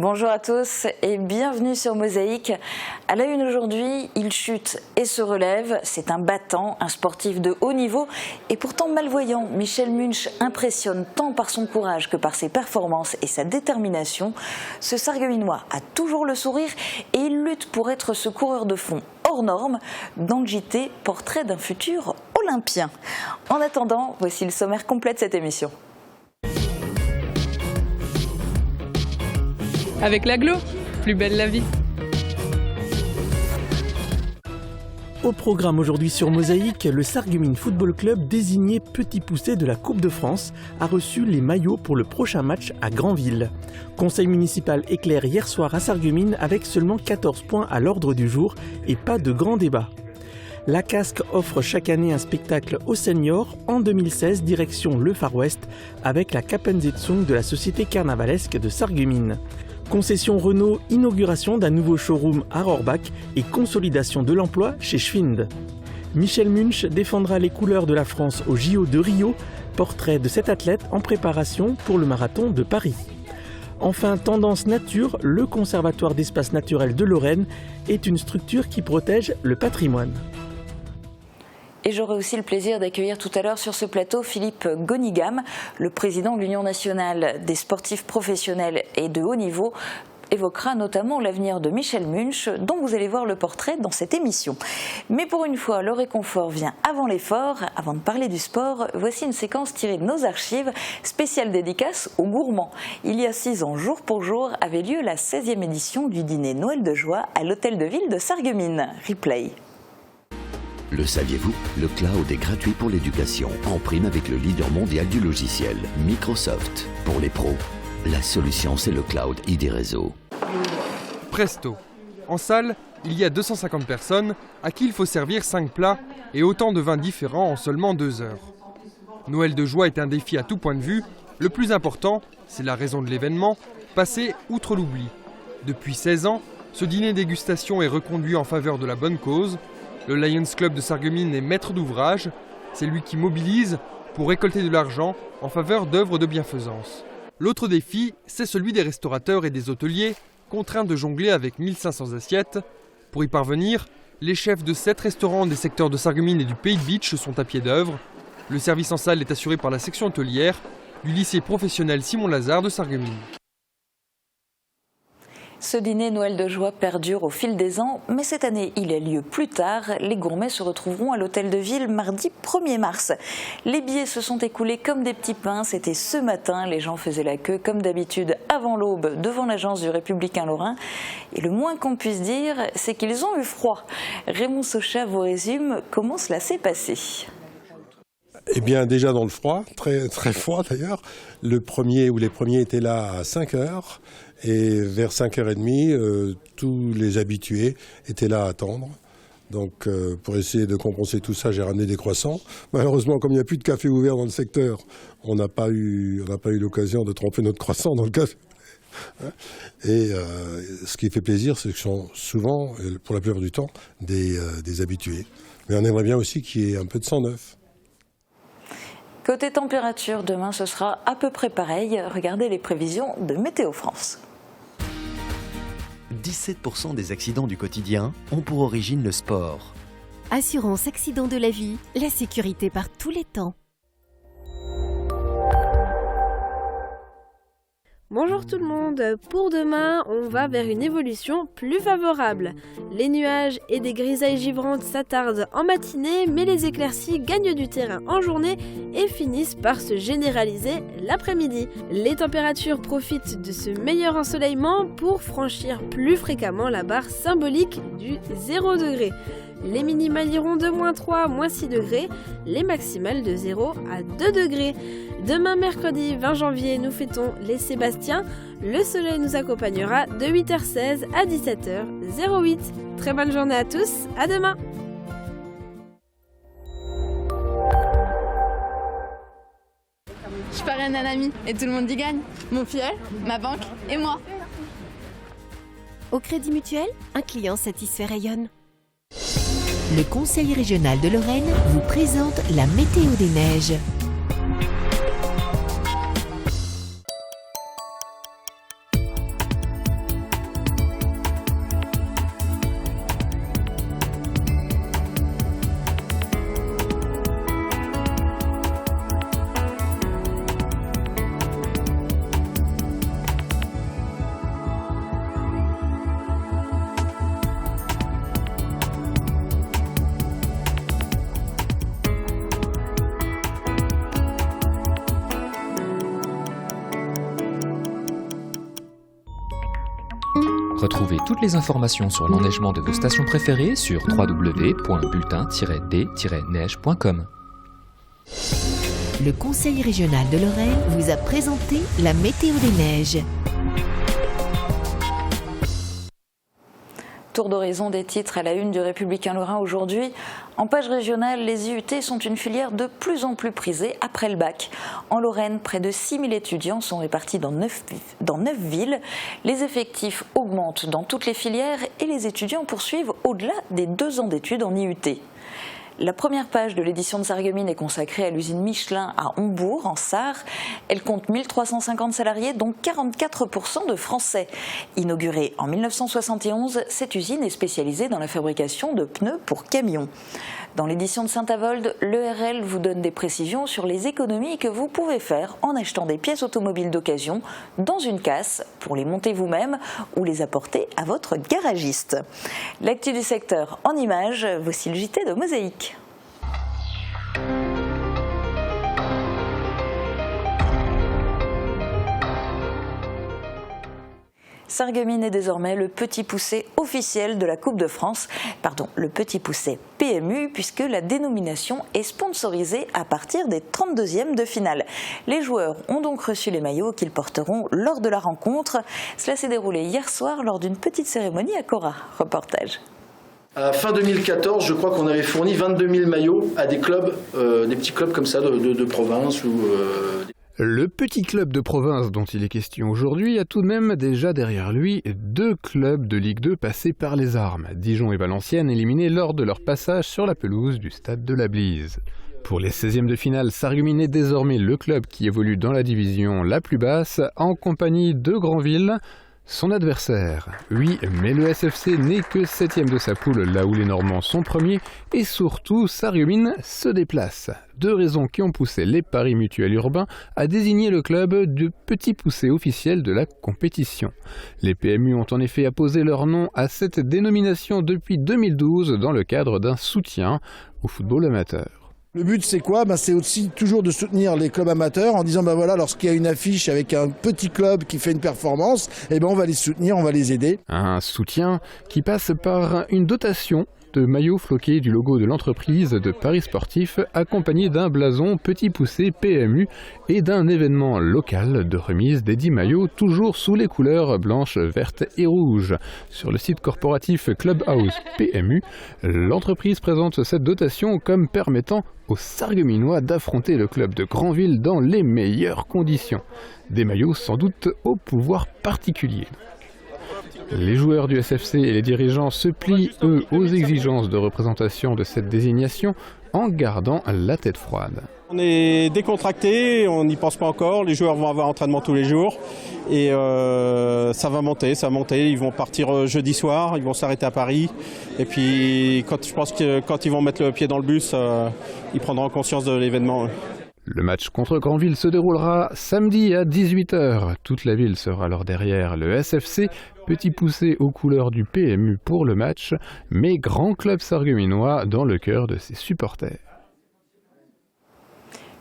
Bonjour à tous et bienvenue sur Mosaïque. À la une aujourd'hui, il chute et se relève. C'est un battant, un sportif de haut niveau et pourtant malvoyant. Michel Munch impressionne tant par son courage que par ses performances et sa détermination. Ce Sarregueminois a toujours le sourire et il lutte pour être ce coureur de fond hors norme. Dans le JT, portrait d'un futur olympien. En attendant, voici le sommaire complet de cette émission. Avec l'agglo, plus belle la vie. Au programme aujourd'hui sur Mosaïque, le Sarreguemines Football Club, désigné petit poussé de la Coupe de France, a reçu les maillots pour le prochain match à Granville. Conseil municipal éclair hier soir à Sarreguemines avec seulement 14 points à l'ordre du jour et pas de grand débat. La Casque offre chaque année un spectacle aux seniors. En 2016, direction le Far West avec la Kappensitzung de la société carnavalesque de Sarreguemines. Concession Renault, inauguration d'un nouveau showroom à Rohrbach et consolidation de l'emploi chez Schwind. Michel Munch défendra les couleurs de la France au JO de Rio, portrait de cet athlète en préparation pour le marathon de Paris. Enfin, tendance nature, le Conservatoire d'espaces naturels de Lorraine est une structure qui protège le patrimoine. Et j'aurai aussi le plaisir d'accueillir tout à l'heure sur ce plateau Philippe Gonigam, le président de l'Union nationale des sportifs professionnels et de haut niveau, évoquera notamment l'avenir de Michel Munch, dont vous allez voir le portrait dans cette émission. Mais pour une fois, le réconfort vient avant l'effort. Avant de parler du sport, voici une séquence tirée de nos archives, spéciale dédicace aux gourmands. Il y a 6 ans, jour pour jour, avait lieu la 16e édition du dîner Noël de joie à l'hôtel de ville de Sarreguemines. Replay. Le saviez-vous? Le cloud est gratuit pour l'éducation, en prime avec le leader mondial du logiciel, Microsoft. Pour les pros, la solution c'est le cloud ID Réseau. Presto. En salle, il y a 250 personnes à qui il faut servir 5 plats et autant de vins différents en seulement 2 heures. Noël de joie est un défi à tout point de vue. Le plus important, c'est la raison de l'événement, passer outre l'oubli. Depuis 16 ans, ce dîner dégustation est reconduit en faveur de la bonne cause. Le Lions Club de Sarreguemines est maître d'ouvrage. C'est lui qui mobilise pour récolter de l'argent en faveur d'œuvres de bienfaisance. L'autre défi, c'est celui des restaurateurs et des hôteliers, contraints de jongler avec 1500 assiettes. Pour y parvenir, les chefs de 7 restaurants des secteurs de Sarreguemines et du Pays de Bitche sont à pied d'œuvre. Le service en salle est assuré par la section hôtelière du lycée professionnel Simon Lazare de Sarreguemines. Ce dîner Noël de joie perdure au fil des ans, mais cette année il a lieu plus tard. Les gourmets se retrouveront à l'hôtel de ville mardi 1er mars. Les billets se sont écoulés comme des petits pains, c'était ce matin. Les gens faisaient la queue comme d'habitude avant l'aube devant l'agence du Républicain Lorrain. Et le moins qu'on puisse dire, c'est qu'ils ont eu froid. Raymond Socha vous résume comment cela s'est passé. Eh bien, déjà dans le froid, très, très froid d'ailleurs. Les premiers étaient là à 5 heures et vers 5h30, tous les habitués étaient là à attendre. Donc, pour essayer de compenser tout ça, j'ai ramené des croissants. Malheureusement, comme il n'y a plus de café ouvert dans le secteur, on n'a pas eu l'occasion de tremper notre croissant dans le café. Et ce qui fait plaisir, c'est que ce sont souvent, pour la plupart du temps, des habitués. Mais on aimerait bien aussi qu'il y ait un peu de sang neuf. Côté température, demain ce sera à peu près pareil. Regardez les prévisions de Météo France. 17% des accidents du quotidien ont pour origine le sport. Assurance accident de la vie, la sécurité par tous les temps. Bonjour tout le monde, pour demain, on va vers une évolution plus favorable. Les nuages et des grisailles givrantes s'attardent en matinée, mais les éclaircies gagnent du terrain en journée et finissent par se généraliser l'après-midi. Les températures profitent de ce meilleur ensoleillement pour franchir plus fréquemment la barre symbolique du 0 degré. Les minimales iront de -3 à -6 degrés, les maximales de 0 à 2 degrés. Demain mercredi 20 janvier, nous fêtons les Sébastiens. Le soleil nous accompagnera de 8h16 à 17h08. Très bonne journée à tous, à demain. Je parraine un ami et tout le monde y gagne. Mon filleul, ma banque et moi. Au Crédit Mutuel, un client satisfait rayonne. Le Conseil régional de Lorraine vous présente la météo des neiges. Retrouvez toutes les informations sur l'enneigement de vos stations préférées sur www.bulletin-d-neige.com. Le Conseil régional de Lorraine vous a présenté la météo des neiges. Tour d'horizon des titres à la une du Républicain Lorrain aujourd'hui. En page régionale, les IUT sont une filière de plus en plus prisée après le bac. En Lorraine, près de 6 000 étudiants sont répartis dans 9 villes. Les effectifs augmentent dans toutes les filières et les étudiants poursuivent au-delà des 2 ans d'études en IUT. La première page de l'édition de Sarreguemines est consacrée à l'usine Michelin à Hombourg, en Sarre. Elle compte 1350 salariés, dont 44% de Français. Inaugurée en 1971, cette usine est spécialisée dans la fabrication de pneus pour camions. Dans l'édition de Saint-Avold, l'ERL vous donne des précisions sur les économies que vous pouvez faire en achetant des pièces automobiles d'occasion dans une casse pour les monter vous-même ou les apporter à votre garagiste. L'actu du secteur en images, voici le JT de Mosaïque. Sarreguemines est désormais le petit poussé officiel de la Coupe de France, le petit poussé PMU, puisque la dénomination est sponsorisée à partir des 32e de finale. Les joueurs ont donc reçu les maillots qu'ils porteront lors de la rencontre. Cela s'est déroulé hier soir lors d'une petite cérémonie à Cora. Reportage. À fin 2014, je crois qu'on avait fourni 22 000 maillots à des clubs, des petits clubs comme ça de province ou... Le petit club de province dont il est question aujourd'hui a tout de même déjà derrière lui 2 clubs de Ligue 2 passés par les armes, Dijon et Valenciennes éliminés lors de leur passage sur la pelouse du stade de la Blise. Pour les 16e de finale, Sarreguemines est désormais le club qui évolue dans la division la plus basse en compagnie de Granville, son adversaire. Oui, mais le SFC n'est que 7e de sa poule, là où les Normands sont premiers, et surtout, Sarreguemines se déplace. 2 raisons qui ont poussé les paris mutuels urbains à désigner le club de petit poussé officiel de la compétition. Les PMU ont en effet apposé leur nom à cette dénomination depuis 2012 dans le cadre d'un soutien au football amateur. Le but c'est quoi ? C'est aussi toujours de soutenir les clubs amateurs en disant lorsqu'il y a une affiche avec un petit club qui fait une performance, on va les soutenir, on va les aider. Un soutien qui passe par une dotation de maillots floqués du logo de l'entreprise de Paris Sportif, accompagné d'un blason petit poussé PMU et d'un événement local de remise des 10 maillots, toujours sous les couleurs blanches, vertes et rouges. Sur le site corporatif Clubhouse PMU, l'entreprise présente cette dotation comme permettant aux Sarregueminois d'affronter le club de Granville dans les meilleures conditions. Des maillots sans doute au pouvoir particulier. Les joueurs du SFC et les dirigeants se plient, eux, aux exigences de représentation de cette désignation en gardant la tête froide. On est décontracté, on n'y pense pas encore, les joueurs vont avoir entraînement tous les jours et ça va monter, ils vont partir jeudi soir, ils vont s'arrêter à Paris et puis je pense que quand ils vont mettre le pied dans le bus, ils prendront conscience de l'événement. Le match contre Granville se déroulera samedi à 18h. Toute la ville sera alors derrière le SFC, petit poussé aux couleurs du PMU pour le match, mais grand club sarregueminois dans le cœur de ses supporters.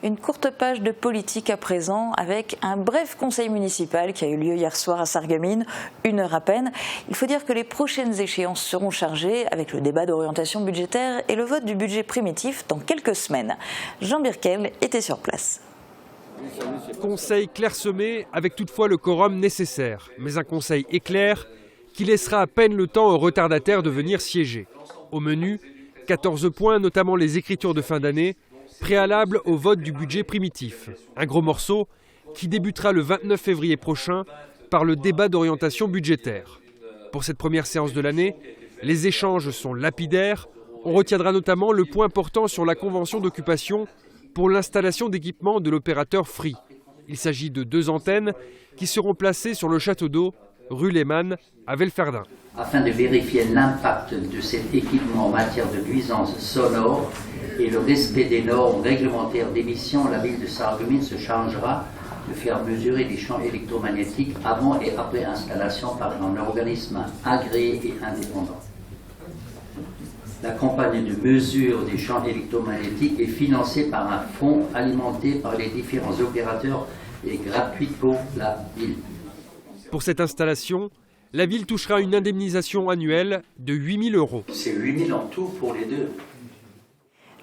Une courte page de politique à présent avec un bref conseil municipal qui a eu lieu hier soir à Sarreguemines, 1 heure à peine. Il faut dire que les prochaines échéances seront chargées avec le débat d'orientation budgétaire et le vote du budget primitif dans quelques semaines. Jean Birkel était sur place. Conseil clairsemé avec toutefois le quorum nécessaire, mais un conseil éclair qui laissera à peine le temps aux retardataires de venir siéger. Au menu, 14 points, notamment les écritures de fin d'année, préalable au vote du budget primitif. Un gros morceau qui débutera le 29 février prochain par le débat d'orientation budgétaire. Pour cette première séance de l'année, les échanges sont lapidaires. On retiendra notamment le point portant sur la convention d'occupation pour l'installation d'équipements de l'opérateur Free. Il s'agit de 2 antennes qui seront placées sur le château d'eau, rue Lehmann, à Velferdin. Afin de vérifier l'impact de cet équipement en matière de nuisances sonores et le respect des normes réglementaires d'émission, la ville de Sarreguemines se chargera de faire mesurer les champs électromagnétiques avant et après installation par un organisme agréé et indépendant. La campagne de mesure des champs électromagnétiques est financée par un fonds alimenté par les différents opérateurs et gratuite pour la ville. Pour cette installation, la ville touchera une indemnisation annuelle de 8 000 €. C'est 8 000 en tout pour les deux.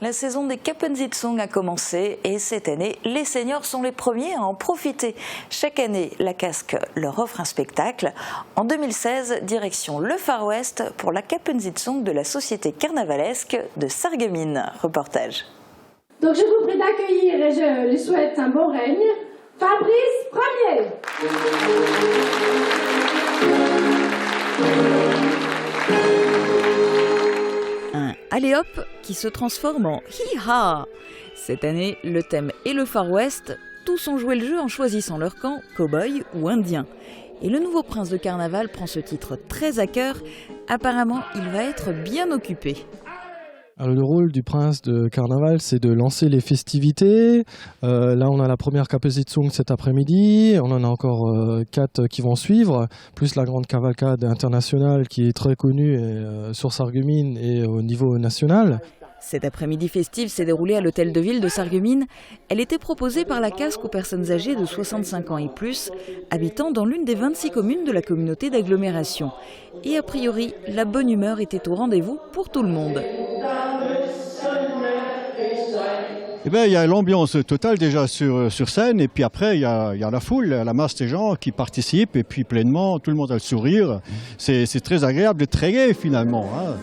La saison des Kappensitzung a commencé et cette année, les seniors sont les premiers à en profiter. Chaque année, la Casque leur offre un spectacle. En 2016, direction le Far West pour la Kappensitzung de la Société carnavalesque de Sarreguemines. Reportage. Donc je vous prie d'accueillir et je lui souhaite un bon règne, Fabrice Premier. Allez hop, qui se transforme en hi-ha. Cette année, le thème est le Far West. Tous ont joué le jeu en choisissant leur camp, cow-boy ou indien. Et le nouveau prince de carnaval prend ce titre très à cœur. Apparemment, il va être bien occupé. Alors, le rôle du prince de carnaval, c'est de lancer les festivités. Là, on a la première Kappensitzung cet après-midi. On en a encore 4 qui vont suivre, plus la grande cavalcade internationale qui est très connue sur Sarreguemines et au niveau national. Cet après-midi festive s'est déroulé à l'hôtel de ville de Sarreguemines. Elle était proposée par la Casque aux personnes âgées de 65 ans et plus, habitant dans l'une des 26 communes de la communauté d'agglomération. Et a priori, la bonne humeur était au rendez-vous pour tout le monde. Eh bien, il y a l'ambiance totale déjà sur scène, et puis après il y a la foule, la masse des gens qui participent, et puis pleinement, tout le monde a le sourire. C'est très agréable et très gai finalement, hein.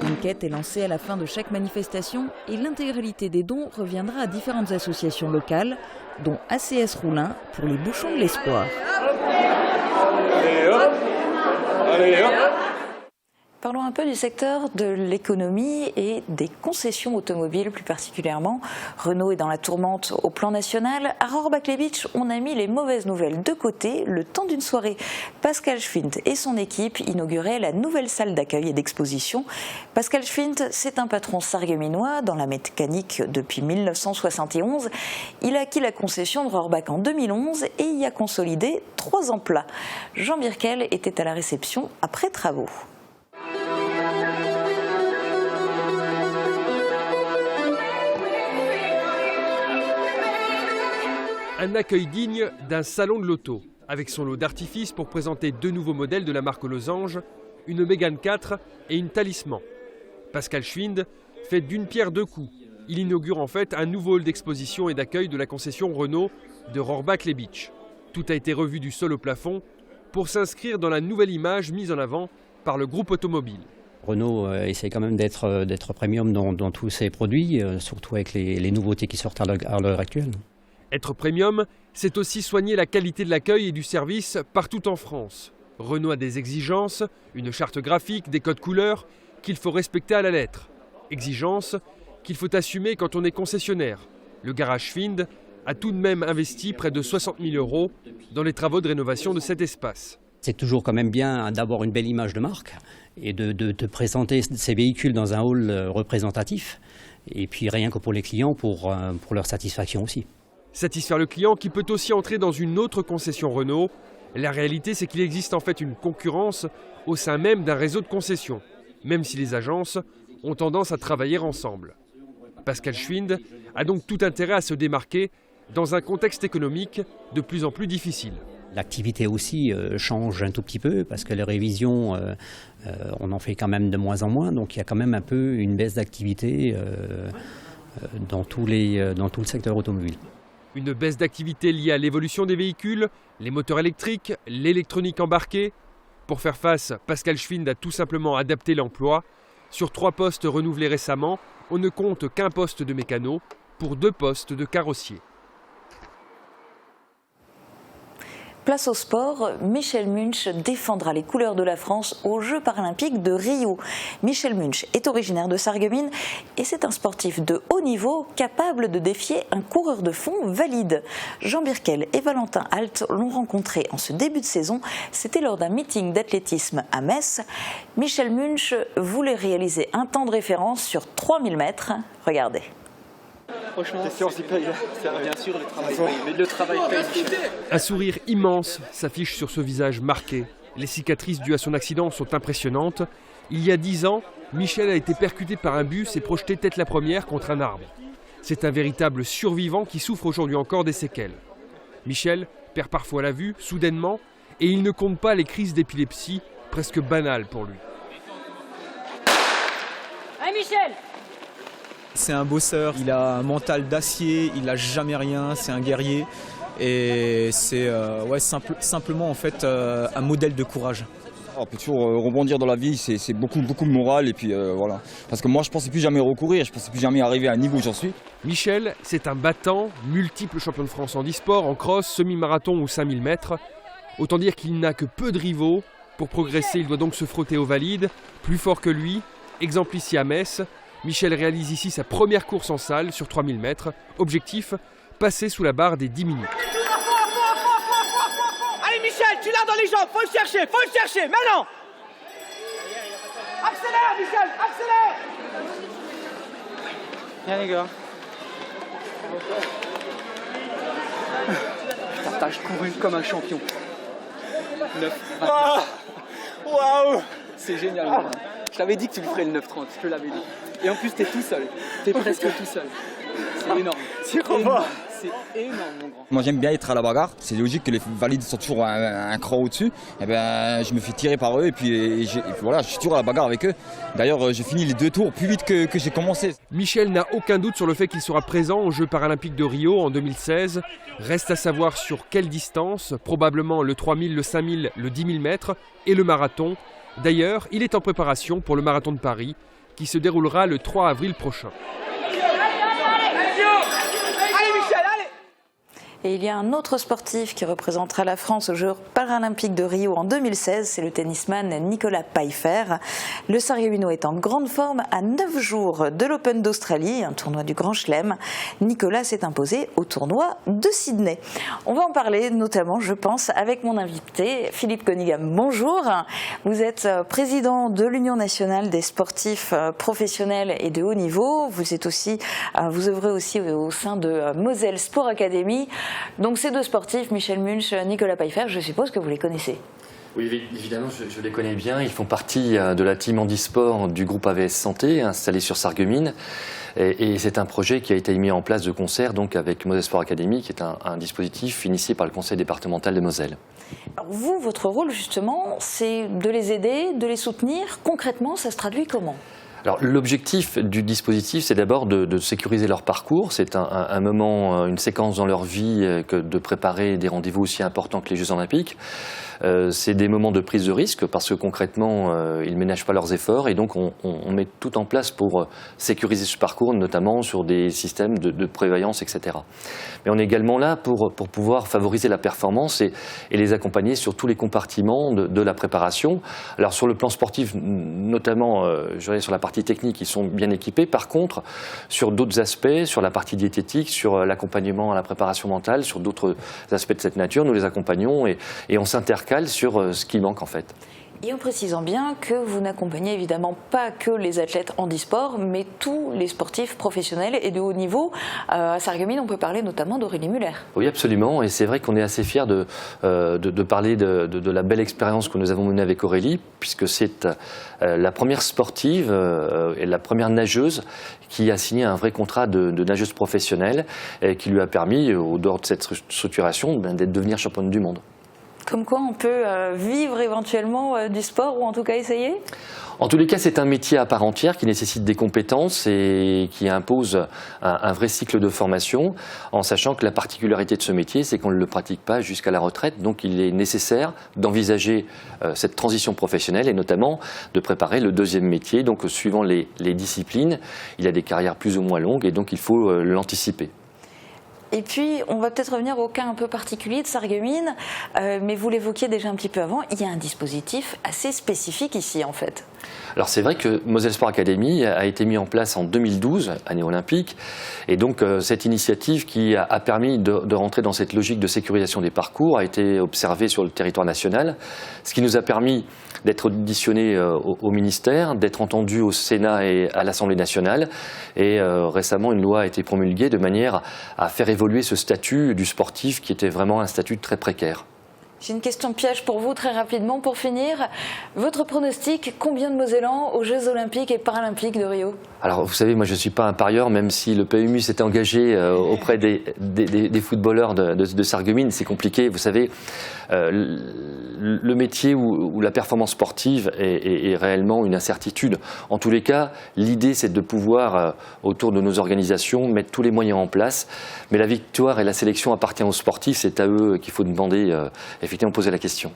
Une quête est lancée à la fin de chaque manifestation et l'intégralité des dons reviendra à différentes associations locales, dont ACS Roulin pour les bouchons de l'espoir. Allez hop, allez hop. Parlons un peu du secteur de l'économie et des concessions automobiles plus particulièrement. Renault est dans la tourmente au plan national. À Rohrbach-les-Bitches, on a mis les mauvaises nouvelles de côté. Le temps d'une soirée, Pascal Schwint et son équipe inauguraient la nouvelle salle d'accueil et d'exposition. Pascal Schwint, c'est un patron sarregueminois dans la mécanique depuis 1971. Il a acquis la concession de Rohrbach en 2011 et y a consolidé 3 emplois. Jean Birkel était à la réception après travaux. Un accueil digne d'un salon de l'auto, avec son lot d'artifices pour présenter 2 nouveaux modèles de la marque Losange, une Mégane 4 et une Talisman. Pascal Schwint fait d'une pierre 2 coups. Il inaugure en fait un nouveau hall d'exposition et d'accueil de la concession Renault de Rohrbach-les-Bitches. Tout a été revu du sol au plafond pour s'inscrire dans la nouvelle image mise en avant par le groupe automobile. Renault essaie quand même d'être premium dans tous ses produits, surtout avec les nouveautés qui sortent à l'heure actuelle. Être premium, c'est aussi soigner la qualité de l'accueil et du service partout en France. Renault a des exigences, une charte graphique, des codes couleurs qu'il faut respecter à la lettre. Exigences qu'il faut assumer quand on est concessionnaire. Le garage Schwint a tout de même investi près de 60 000 € dans les travaux de rénovation de cet espace. C'est toujours quand même bien d'avoir une belle image de marque et de présenter ces véhicules dans un hall représentatif. Et puis rien que pour les clients, pour leur satisfaction aussi. Satisfaire le client qui peut aussi entrer dans une autre concession Renault. La réalité, c'est qu'il existe en fait une concurrence au sein même d'un réseau de concessions, même si les agences ont tendance à travailler ensemble. Pascal Schwint a donc tout intérêt à se démarquer dans un contexte économique de plus en plus difficile. L'activité aussi change un tout petit peu parce que les révisions, on en fait quand même de moins en moins. Donc il y a quand même un peu une baisse d'activité dans tout le secteur automobile. Une baisse d'activité liée à l'évolution des véhicules, les moteurs électriques, l'électronique embarquée. Pour faire face, Pascal Schwint a tout simplement adapté l'emploi. Sur 3 postes renouvelés récemment, on ne compte qu'1 poste de mécano pour 2 postes de carrossier. place au sport. Michel Munch défendra les couleurs de la France aux Jeux paralympiques de Rio. Michel Munch est originaire de Sarreguemines et c'est un sportif de haut niveau capable de défier un coureur de fond valide. Jean Birkel et Valentin Alt l'ont rencontré en ce début de saison. C'était lors d'un meeting d'athlétisme à Metz. Michel Munch voulait réaliser un temps de référence sur 3000 mètres. Regardez. Franchement, bien sûr, le travail paye, mais le travail paye. Un sourire immense s'affiche sur ce visage marqué. Les cicatrices dues à son accident sont impressionnantes. Il y a 10 ans, Michel a été percuté par un bus et projeté tête la première contre un arbre. C'est un véritable survivant qui souffre aujourd'hui encore des séquelles. Michel perd parfois la vue, soudainement, et il ne compte pas les crises d'épilepsie, presque banales pour lui. Hey Michel! C'est un bosseur, il a un mental d'acier, il lâche jamais rien, c'est un guerrier et c'est simplement en fait un modèle de courage. On peut toujours rebondir dans la vie, c'est beaucoup de morale et puis voilà. Parce que moi je pensais plus jamais recourir, je pensais plus jamais arriver à un niveau où j'en suis. Michel, c'est un battant, multiple champion de France en e-sport, en cross, semi-marathon ou 5000 mètres. Autant dire qu'il n'a que peu de rivaux. Pour progresser, il doit donc se frotter aux valides, plus fort que lui. Exemple ici à Metz. Michel réalise ici sa première course en salle sur 3000 mètres. Objectif, passer sous la barre des 10 minutes. Allez Michel, tu l'as dans les jambes, faut le chercher, maintenant! Accélère Michel, accélère! Viens les gars. Putain, t'as couru comme un champion. 9. Waouh! C'est génial. Vraiment. Je t'avais dit que tu le ferais le 9,30, je te l'avais dit. Et en plus, t'es tout seul. T'es presque tout seul. C'est énorme. C'est énorme. C'est énorme, mon grand. Moi, j'aime bien être à la bagarre. C'est logique que les valides sont toujours un cran au-dessus. Et ben, je me fais tirer par eux et puis voilà, je suis toujours à la bagarre avec eux. D'ailleurs, j'ai fini les 2 tours plus vite que j'ai commencé. Michel n'a aucun doute sur le fait qu'il sera présent aux Jeux paralympiques de Rio en 2016. Reste à savoir sur quelle distance, probablement le 3000, le 5000, le 10 000 mètres et le marathon. D'ailleurs, il est en préparation pour le marathon de Paris, qui se déroulera le 3 avril prochain. Et il y a un autre sportif qui représentera la France aux Jeux paralympiques de Rio en 2016, c'est le tennisman Nicolas Pfeiffer. Le Sarregueminois est en grande forme à 9 jours de l'Open d'Australie, un tournoi du Grand Chelem. Nicolas s'est imposé au tournoi de Sydney. On va en parler notamment, je pense, avec mon invité Philippe Gonigam. Bonjour, vous êtes président de l'Union nationale des sportifs professionnels et de haut niveau. Vous œuvrez aussi au sein de Moselle Sport Academy. Donc ces deux sportifs, Michel Munch, Nicolas Pfeiffer, je suppose que vous les connaissez. Oui, évidemment, je les connais bien. Ils font partie de la team handisport du groupe AVS Santé, installé sur Sarreguemines. Et c'est un projet qui a été mis en place de concert donc avec Moselle Sport Academy, qui est un dispositif initié par le conseil départemental de Moselle. Alors vous, votre rôle justement, c'est de les aider, de les soutenir. Concrètement, ça se traduit comment ? Alors, l'objectif du dispositif, c'est d'abord de sécuriser leur parcours. C'est un moment, une séquence dans leur vie que de préparer des rendez-vous aussi importants que les Jeux Olympiques. C'est des moments de prise de risque parce que concrètement, ils ne ménagent pas leurs efforts et donc on met tout en place pour sécuriser ce parcours, notamment sur des systèmes de prévoyance, etc. Mais on est également là pour pouvoir favoriser la performance et les accompagner sur tous les compartiments de la préparation. Alors sur le plan sportif, notamment je dirais sur la partie technique, ils sont bien équipés. Par contre, sur d'autres aspects, sur la partie diététique, sur l'accompagnement à la préparation mentale, sur d'autres aspects de cette nature, nous les accompagnons et on s'intercale sur ce qui manque en fait. Et en précisant bien que vous n'accompagnez évidemment pas que les athlètes handisport, mais tous les sportifs professionnels et de haut niveau. À Sarreguemines, on peut parler notamment d'Aurélie Muller. Oui, absolument. Et c'est vrai qu'on est assez fiers de parler de la belle expérience que nous avons menée avec Aurélie, puisque c'est la première sportive et la première nageuse qui a signé un vrai contrat de nageuse professionnelle et qui lui a permis, au dehors de cette structuration, de devenir championne du monde. Comme quoi on peut vivre éventuellement du sport ou en tout cas essayer ? En tous les cas, c'est un métier à part entière qui nécessite des compétences et qui impose un vrai cycle de formation, en sachant que la particularité de ce métier, c'est qu'on ne le pratique pas jusqu'à la retraite. Donc il est nécessaire d'envisager cette transition professionnelle et notamment de préparer le deuxième métier. Donc suivant les disciplines, il y a des carrières plus ou moins longues et donc il faut l'anticiper. Et puis, on va peut-être revenir au cas un peu particulier de Sarreguemines, mais vous l'évoquiez déjà un petit peu avant, il y a un dispositif assez spécifique ici en fait. Alors c'est vrai que Moselle Sport Academy a été mis en place en 2012, année olympique, et donc cette initiative qui a permis de rentrer dans cette logique de sécurisation des parcours a été observée sur le territoire national, ce qui nous a permis d'être auditionnés au ministère, d'être entendus au Sénat et à l'Assemblée nationale, et récemment une loi a été promulguée de manière à faire évoluer ce statut du sportif qui était vraiment un statut très précaire. J'ai une question piège pour vous très rapidement pour finir. Votre pronostic, combien de Mosellans aux Jeux Olympiques et Paralympiques de Rio? Alors vous savez, moi je ne suis pas un parieur, même si le PMU s'était engagé auprès des footballeurs de Sarreguemines, c'est compliqué. Vous savez, le métier ou la performance sportive est réellement une incertitude. En tous les cas, l'idée c'est de pouvoir, autour de nos organisations, mettre tous les moyens en place. Mais la victoire et la sélection appartiennent aux sportifs, c'est à eux qu'il faut demander, effectivement poser la question.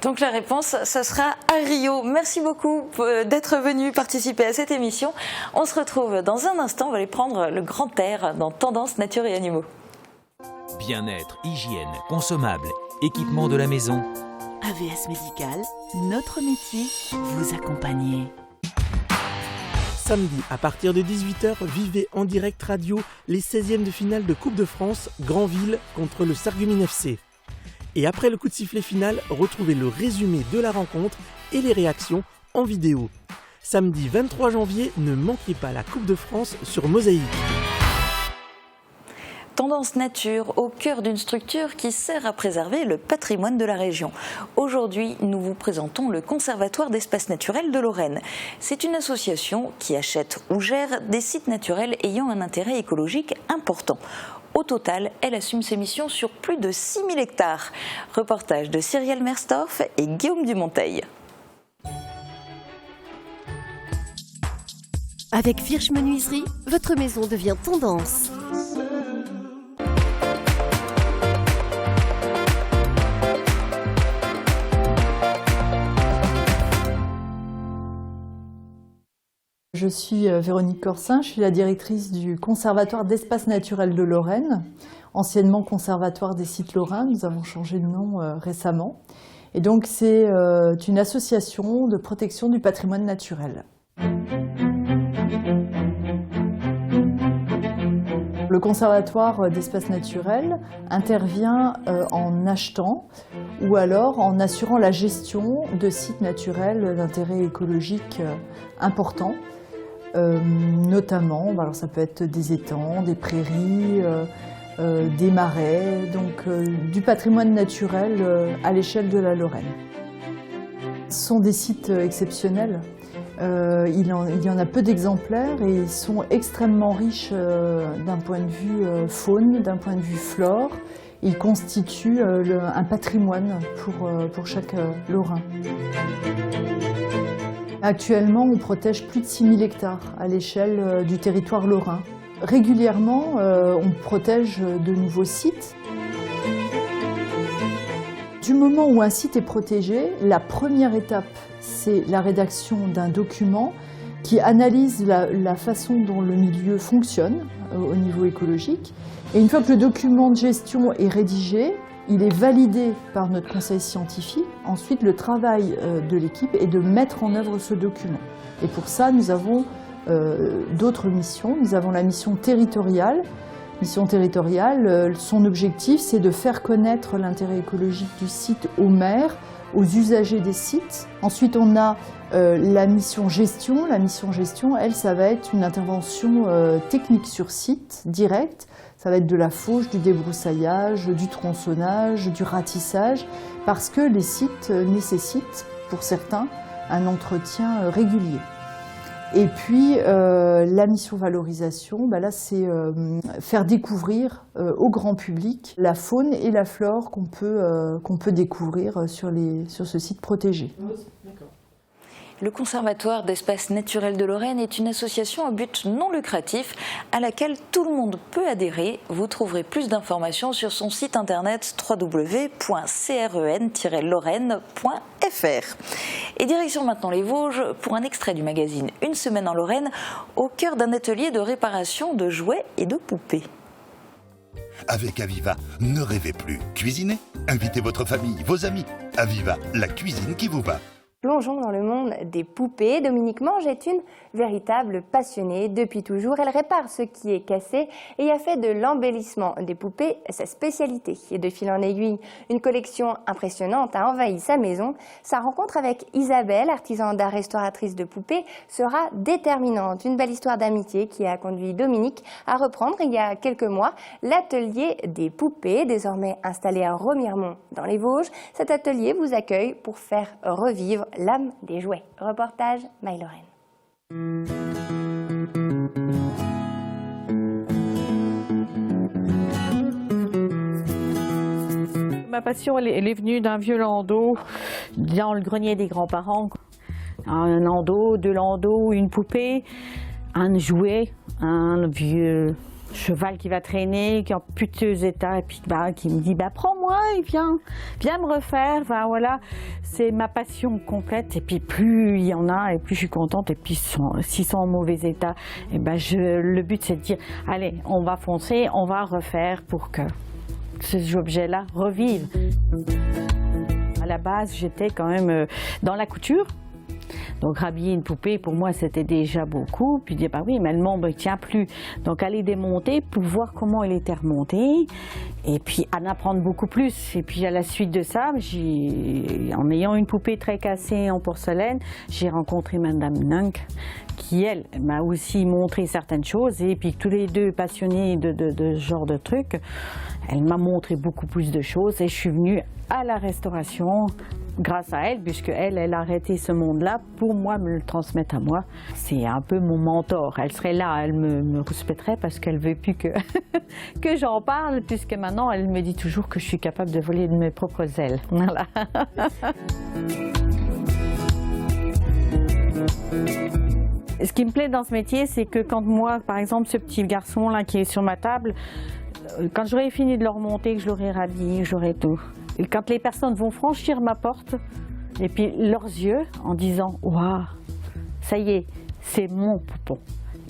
Donc la réponse, ça sera à Rio. Merci beaucoup d'être venu participer à cette émission. On se retrouve dans un instant, on va aller prendre le grand air dans Tendance Nature et Animaux. Bien-être, hygiène, consommables, équipement de la maison. AVS Médical, notre métier, vous accompagner. Samedi, à partir de 18h, vivez en direct radio les 16e de finale de Coupe de France, Granville contre le Sarreguemines FC. Et après le coup de sifflet final, retrouvez le résumé de la rencontre et les réactions en vidéo. Samedi 23 janvier, ne manquez pas la Coupe de France sur Mosaïque. Tendance Nature, au cœur d'une structure qui sert à préserver le patrimoine de la région. Aujourd'hui, nous vous présentons le Conservatoire d'espaces naturels de Lorraine. C'est une association qui achète ou gère des sites naturels ayant un intérêt écologique important. Au total, elle assume ses missions sur plus de 6000 hectares. Reportage de Cyrielle Merstorff et Guillaume Dumonteil. Avec Firch Menuiserie, votre maison devient tendance. Je suis Véronique Corsin, je suis la directrice du Conservatoire d'espaces naturels de Lorraine, anciennement Conservatoire des sites lorrains, nous avons changé de nom récemment. Et donc c'est une association de protection du patrimoine naturel. Le Conservatoire d'espaces naturels intervient en achetant ou alors en assurant la gestion de sites naturels d'intérêt écologique important. Notamment, alors ça peut être des étangs, des prairies, des marais, donc du patrimoine naturel à l'échelle de la Lorraine. Ce sont des sites exceptionnels, il y en a peu d'exemplaires et ils sont extrêmement riches d'un point de vue faune, d'un point de vue flore. Ils constituent un patrimoine pour chaque Lorrain. Actuellement, on protège plus de 6000 hectares à l'échelle du territoire lorrain. Régulièrement, on protège de nouveaux sites. Du moment où un site est protégé, la première étape, c'est la rédaction d'un document qui analyse la façon dont le milieu fonctionne au niveau écologique. Et une fois que le document de gestion est rédigé, il est validé par notre conseil scientifique. Ensuite, le travail de l'équipe est de mettre en œuvre ce document. Et pour ça, nous avons d'autres missions. Nous avons la mission territoriale. Mission territoriale, son objectif, c'est de faire connaître l'intérêt écologique du site aux maires, aux usagers des sites. Ensuite, on a la mission gestion. La mission gestion, elle, ça va être une intervention technique sur site, directe. Ça va être de la fauche, du débroussaillage, du tronçonnage, du ratissage, parce que les sites nécessitent, pour certains, un entretien régulier. Et puis, la mission valorisation, là, c'est faire découvrir au grand public la faune et la flore qu'on peut découvrir sur ce site protégé. Le Conservatoire d'espaces naturels de Lorraine est une association à but non lucratif à laquelle tout le monde peut adhérer. Vous trouverez plus d'informations sur son site internet www.cren-lorraine.fr. Et direction maintenant les Vosges pour un extrait du magazine Une semaine en Lorraine au cœur d'un atelier de réparation de jouets et de poupées. Avec Aviva, ne rêvez plus. Cuisinez, invitez votre famille, vos amis. Aviva, la cuisine qui vous va. Plongeons dans le monde des poupées. Dominique Mange est une véritable passionnée. Depuis toujours, elle répare ce qui est cassé et a fait de l'embellissement des poupées sa spécialité. Et de fil en aiguille, une collection impressionnante a envahi sa maison. Sa rencontre avec Isabelle, artisan d'art restauratrice de poupées, sera déterminante. Une belle histoire d'amitié qui a conduit Dominique à reprendre il y a quelques mois l'atelier des poupées, désormais installé à Remiremont dans les Vosges. Cet atelier vous accueille pour faire revivre l'âme des jouets. Reportage Maï-Lorraine. Ma passion, elle est venue d'un vieux landau dans le grenier des grands-parents. Un landau, deux landaux, une poupée, un jouet, un vieux cheval qui va traîner, qui est en piteux état, et puis qui me dit prends-moi et viens me refaire. Enfin, voilà, c'est ma passion complète. Et puis plus il y en a, et plus je suis contente. Et puis s'ils sont en mauvais état, et le but c'est de dire allez, on va foncer, on va refaire pour que ces objets-là revivent. À la base, j'étais quand même dans la couture. Donc rhabiller une poupée, pour moi, c'était déjà beaucoup. Puis dire, oui, mais le membre ne tient plus. Donc aller démonter pour voir comment il était remonté. Et puis en apprendre beaucoup plus. Et puis à la suite de ça, en ayant une poupée très cassée en porcelaine, j'ai rencontré Madame Nunk, qui, elle, m'a aussi montré certaines choses. Et puis tous les deux passionnés de ce genre de trucs, elle m'a montré beaucoup plus de choses. Et je suis venue à la restauration grâce à elle, puisque elle a arrêté ce monde-là pour moi me le transmettre à moi. C'est un peu mon mentor. Elle serait là, elle me respecterait parce qu'elle veut plus que, que j'en parle, puisque maintenant elle me dit toujours que je suis capable de voler de mes propres ailes. Voilà. Ce qui me plaît dans ce métier, c'est que quand moi, par exemple, ce petit garçon là qui est sur ma table, quand j'aurai fini de le remonter, que je l'aurai rhabillé, j'aurai tout. Et quand les personnes vont franchir ma porte, et puis leurs yeux, en disant « Waouh, ça y est, c'est mon poupon.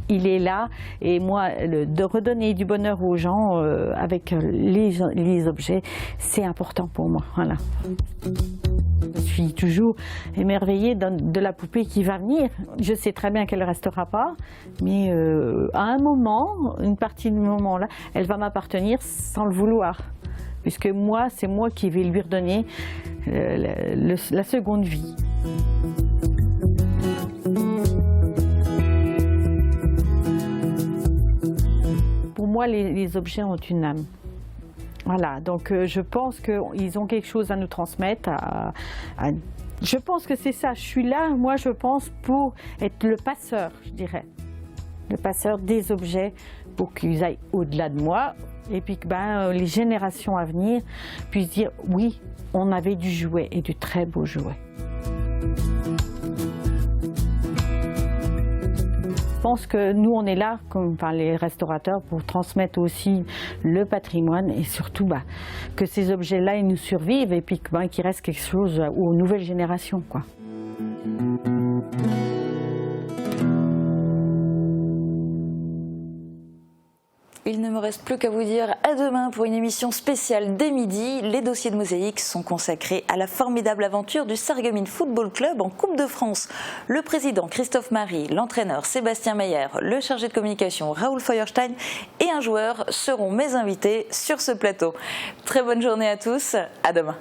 Il est là. » Et moi, de redonner du bonheur aux gens avec les objets, c'est important pour moi. Voilà. Je suis toujours émerveillée de la poupée qui va venir. Je sais très bien qu'elle ne restera pas, mais à un moment, une partie du moment là, elle va m'appartenir sans le vouloir. Puisque moi, c'est moi qui vais lui redonner la seconde vie. Pour moi, les objets ont une âme. Voilà, donc je pense qu'ils ont quelque chose à nous transmettre. Je pense que c'est ça, je suis là, moi je pense, pour être le passeur, je dirais. Le passeur des objets pour qu'ils aillent au-delà de moi. Et puis que les générations à venir puissent dire oui, on avait du jouet et du très beau jouet. Je pense que nous on est là, comme les restaurateurs, pour transmettre aussi le patrimoine et surtout que ces objets-là ils nous survivent et puis qu'il reste quelque chose aux nouvelles générations, quoi. Il ne me reste plus qu'à vous dire à demain pour une émission spéciale dès midi. Les dossiers de Mosaïque sont consacrés à la formidable aventure du Sarreguemines Football Club en Coupe de France. Le président Christophe Marie, l'entraîneur Sébastien Meyer, le chargé de communication Raoul Feuerstein et un joueur seront mes invités sur ce plateau. Très bonne journée à tous, à demain.